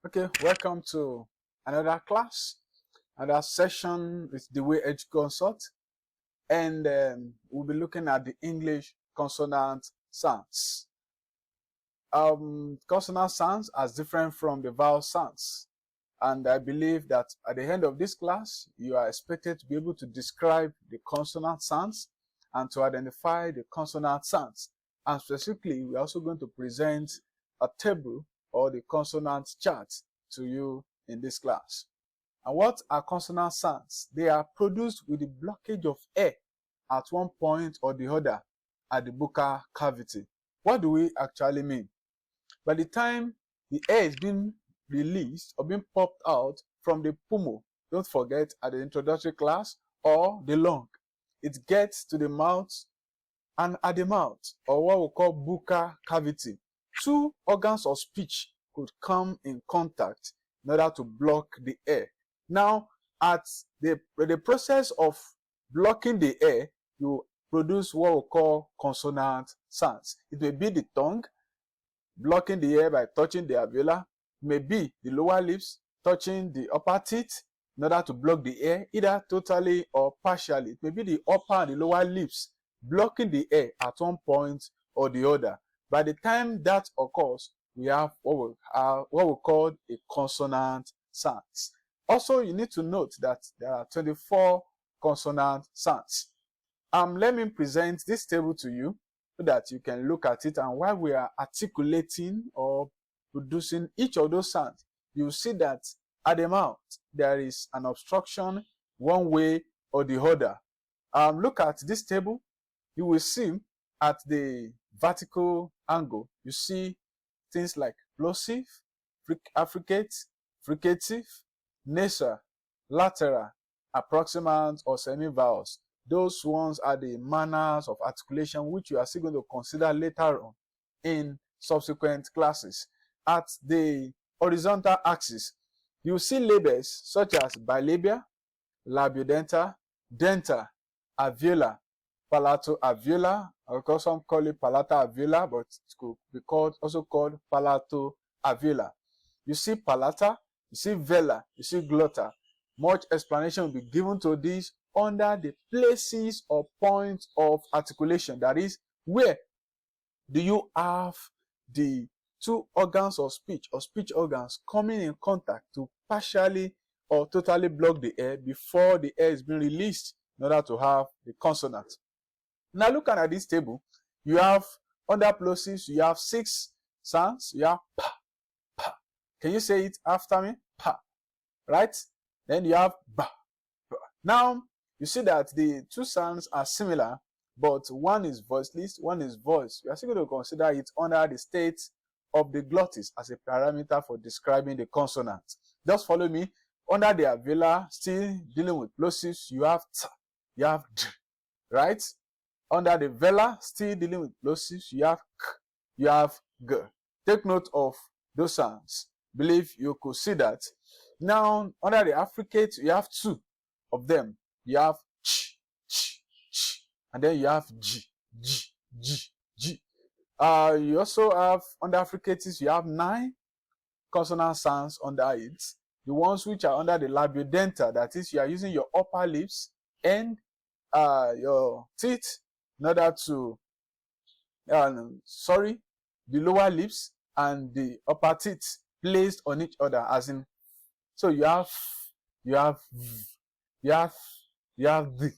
Okay, welcome to another class, another session with the way Edge Consult, and we'll be looking at the English consonant sounds. Consonant sounds are different from the vowel sounds, and I believe that at the end of this class, you are expected to be able to describe the consonant sounds and to identify the consonant sounds. And specifically, we're also going to present a table or the consonant chart to you in this class. And what are consonant sounds? They are produced with the blockage of air at one point or the other at the buccal cavity. What do we actually mean? By the time the air is being released or being popped out from the pulmo, don't forget at the introductory class, or the lung, it gets to the mouth, and at the mouth, or what we call buccal cavity, two organs of speech could come in contact in order to block the air. Now, at the process of blocking the air, you produce what we call consonant sounds. It may be the tongue blocking the air by touching the alveolar, it may be the lower lips touching the upper teeth in order to block the air, either totally or partially. It may be the upper and the lower lips blocking the air at one point or the other. By the time that occurs, we have what we call a consonant sounds. Also, you need to note that there are 24 consonant sounds. Let me present this table to you so that you can look at it, and while we are articulating or producing each of those sounds, you see that at the mouth there is an obstruction one way or the other. Look at this table. You will see at the vertical angle, you see things like plosive, affricate, fricative, nasal, lateral, approximant, or semi-vowels. Those ones are the manners of articulation which you are still going to consider later on in subsequent classes. At the horizontal axis, you see labels such as bilabial, labiodental, dental, alveolar, palatoalveolar, or some call it palatoalveolar, but it could be also called palatoalveolar. You see palatal, you see velar, you see glottal. Much explanation will be given to this under the places or points of articulation. That is, where do you have the two organs of speech or speech organs coming in contact to partially or totally block the air before the air is being released in order to have the consonant. Now, looking at this table, you have under plosives, you have 6 sounds. You have pa, pa. Can you say it after me? Pa, right? Then you have ba, ba. Now, you see that the two sounds are similar, but one is voiceless, one is voiced. We are still going to consider it under the state of the glottis as a parameter for describing the consonant. Just follow me. Under the alveolar, still dealing with plosives, you have t, you have d, right? Under the velar, still dealing with plosives, you have k, you have g. Take note of those sounds. Believe you could see that. Now, under the affricate, you have 2 of them. You have ch, ch, ch, and then you have g, g, g, g. You also have, under affricates, you have 9 consonant sounds under it. The ones which are under the labiodental, that is, you are using your upper lips and your teeth in order to, the lower lips and the upper teeth placed on each other, as in, so you have v, you have the,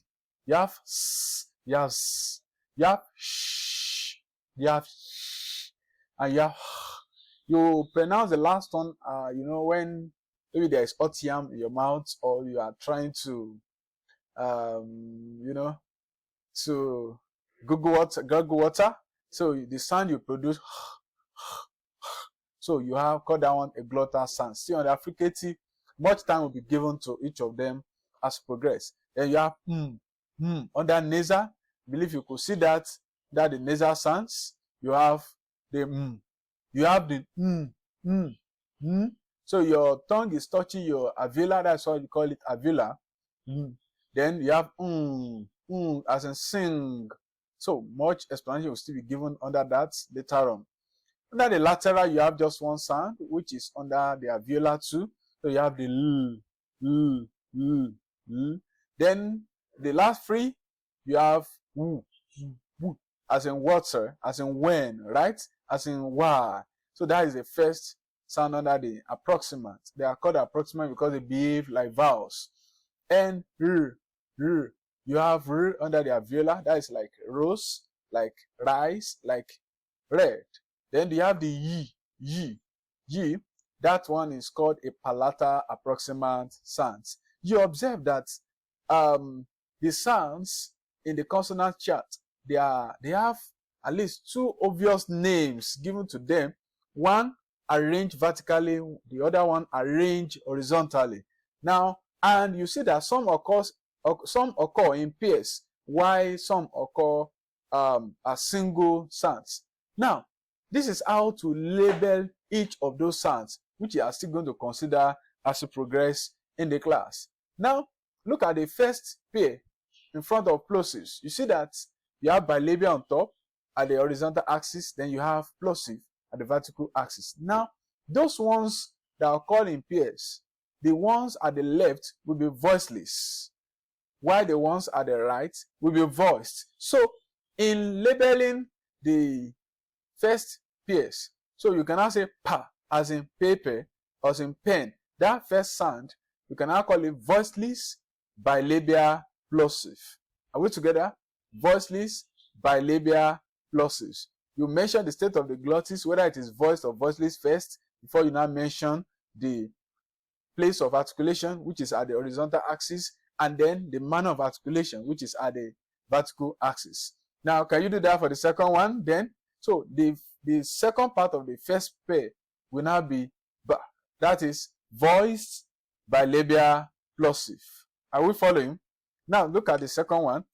you have s, you have s, you have sh, you have sh, and you have h. You pronounce the last one, when maybe there is hot yam in your mouth, or you are trying to, to gargle water. So the sound you produce, so you have called that one a glottal sound. Still on the affricative, much time will be given to each of them as progress. Then you have under nasal. I believe you could see that the nasal sounds. You have the you have the So your tongue is touching your alveolar. That's why you call it alveolar. Then you have as in sing. So much explanation will still be given under that later on. Under the lateral, you have just one sound, which is under the alveolar too. So you have the l, l, l. Then the last three, you have w, w, as in water, as in when, right? As in why. So that is the first sound under the approximant. They are called approximant because they behave like vowels. And r, r. You have r under the alveolar. That is like rose, like rice, like red. Then you have the y. That one is called a palatal approximant sounds. You observe that the sounds in the consonant chart, they have at least two obvious names given to them. One arranged vertically, the other one arranged horizontally. Now, and you see that some occur in pairs, while some occur as single sounds. Now, this is how to label each of those sounds, which you are still going to consider as you progress in the class. Now, look at the first pair in front of plosives. You see that you have bilabial on top at the horizontal axis, then you have plosive at the vertical axis. Now, those ones that are called in pairs, the ones at the left will be voiceless, while the ones at the right will be voiced. So, in labeling the first pairs, so you can now say pa as in paper, or as in pen. That first sound, you can now call it voiceless, bilabial, plosive. Are we together? Voiceless, bilabial, plosive. You mention the state of the glottis, whether it is voiced or voiceless first, before you now mention the place of articulation, which is at the horizontal axis, and then the manner of articulation, which is at the vertical axis. Now, can you do that for the second one then? So the second part of the first pair will now be ba. That is voiced, bilabial, plosive. Are we following? Now look at the second one.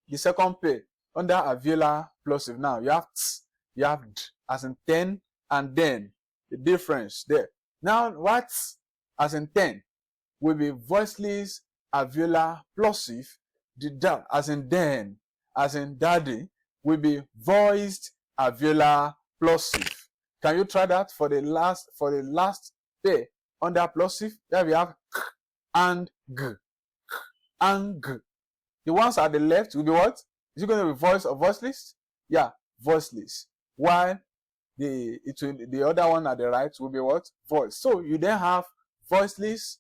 The second pair under alveolar plosive. Now you have ts, you have d, as in ten and then. The difference there. Now what as in ten will be voiceless, alveolar, plosive. The da as in then, as in daddy, will be voiced, alveolar, plosive. Can you try that for the last pair under plosive? There we have k and g, and g. The ones at the left will be what? Is it going to be voice or voiceless? Yeah, voiceless. While the other one at the right will be what? Voice. So you then have voiceless,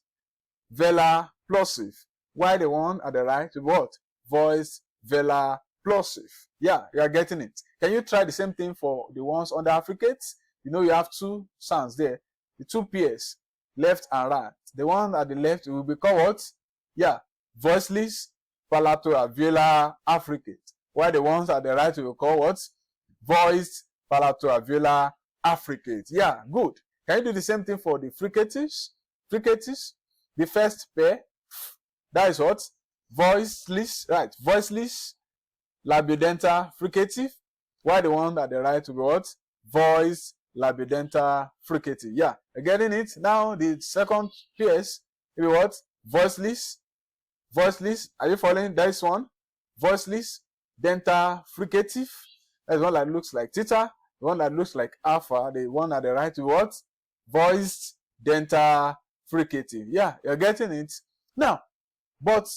velar, plosive. While the one at the right will be what? Voice, velar, plosive. Yeah, you are getting it. Can you try the same thing for the ones under affricates? You know you have two sounds there. The two pairs, left and right. The one at the left will be called what? Yeah, voiceless, palato-alveolar, affricate. While the ones at the right will be called what? Voiced, palato-alveolar, affricate. Yeah, good. Can you do the same thing for the fricatives? Fricatives, the first pair, that is what? Voiceless, right? Voiceless, labiodental, fricative. While the one at the right will be what? Voiced, labiodental, fricative. Yeah, you're getting it? Now the second pairs will be what? Voiceless, voiceless. Are you following this one? Voiceless, dental, fricative. That's one that looks like theta. The one that looks like alpha. The one at the right will be what? Voiced, dental, fricative. Yeah, you're getting it. Now, but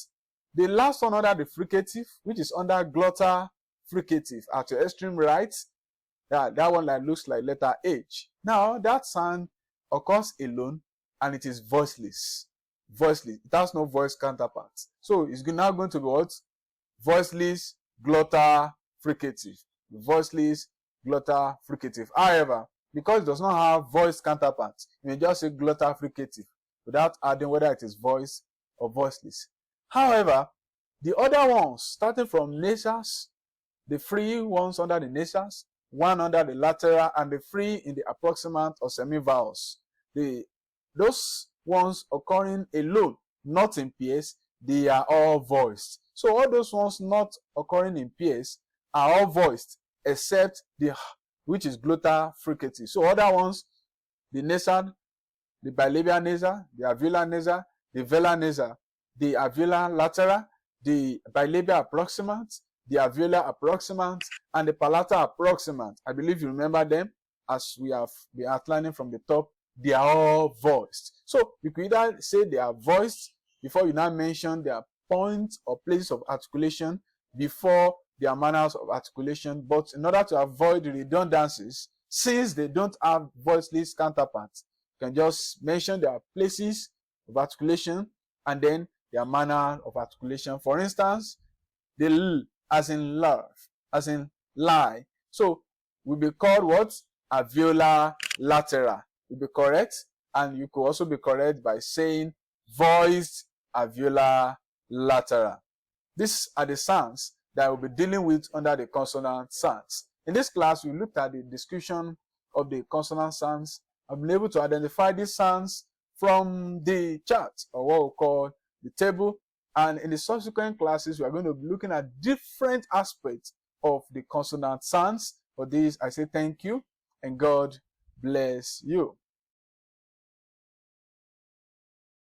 the last one under the fricative, which is under glottal fricative at your extreme right, that one that looks like letter H. Now, that sound occurs alone and it is voiceless. Voiceless. It has no voice counterpart. So, it's now going to be what? Voiceless, glottal fricative. Voiceless, glottal fricative. However, because it does not have voice counterpart, you may just say glottal fricative without adding whether it is voice or voiceless. However, the other ones, starting from nasals, the free ones under the nasals, one under the lateral, and the free in the approximant or semivowels, those ones occurring alone, not in pairs, they are all voiced. So all those ones not occurring in pairs are all voiced, except the which is glottal fricative. So other ones, the nasal, the bilabial nasal, the alveolar nasal, the velar nasal, the alveolar lateral, the bilabial approximant, the alveolar approximant, and the palatal approximant. I believe you remember them. as we have been outlining from the top, they are all voiced. So you could either say they are voiced before you now mention their points or places of articulation before their manners of articulation. But in order to avoid redundancies, since they don't have voiceless counterparts, you can just mention their places of articulation and then their manner of articulation. For instance, the L as in love, as in lie. So will be called what? Alveolar lateral. Will be correct. And you could also be correct by saying voiced alveolar lateral. These are the sounds that we'll be dealing with under the consonant sounds. In this class, we looked at the description of the consonant sounds. I've been able to identify these sounds from the chart, or what we call the table. And in the subsequent classes, we are going to be looking at different aspects of the consonant sounds. For this, I say thank you and God bless you.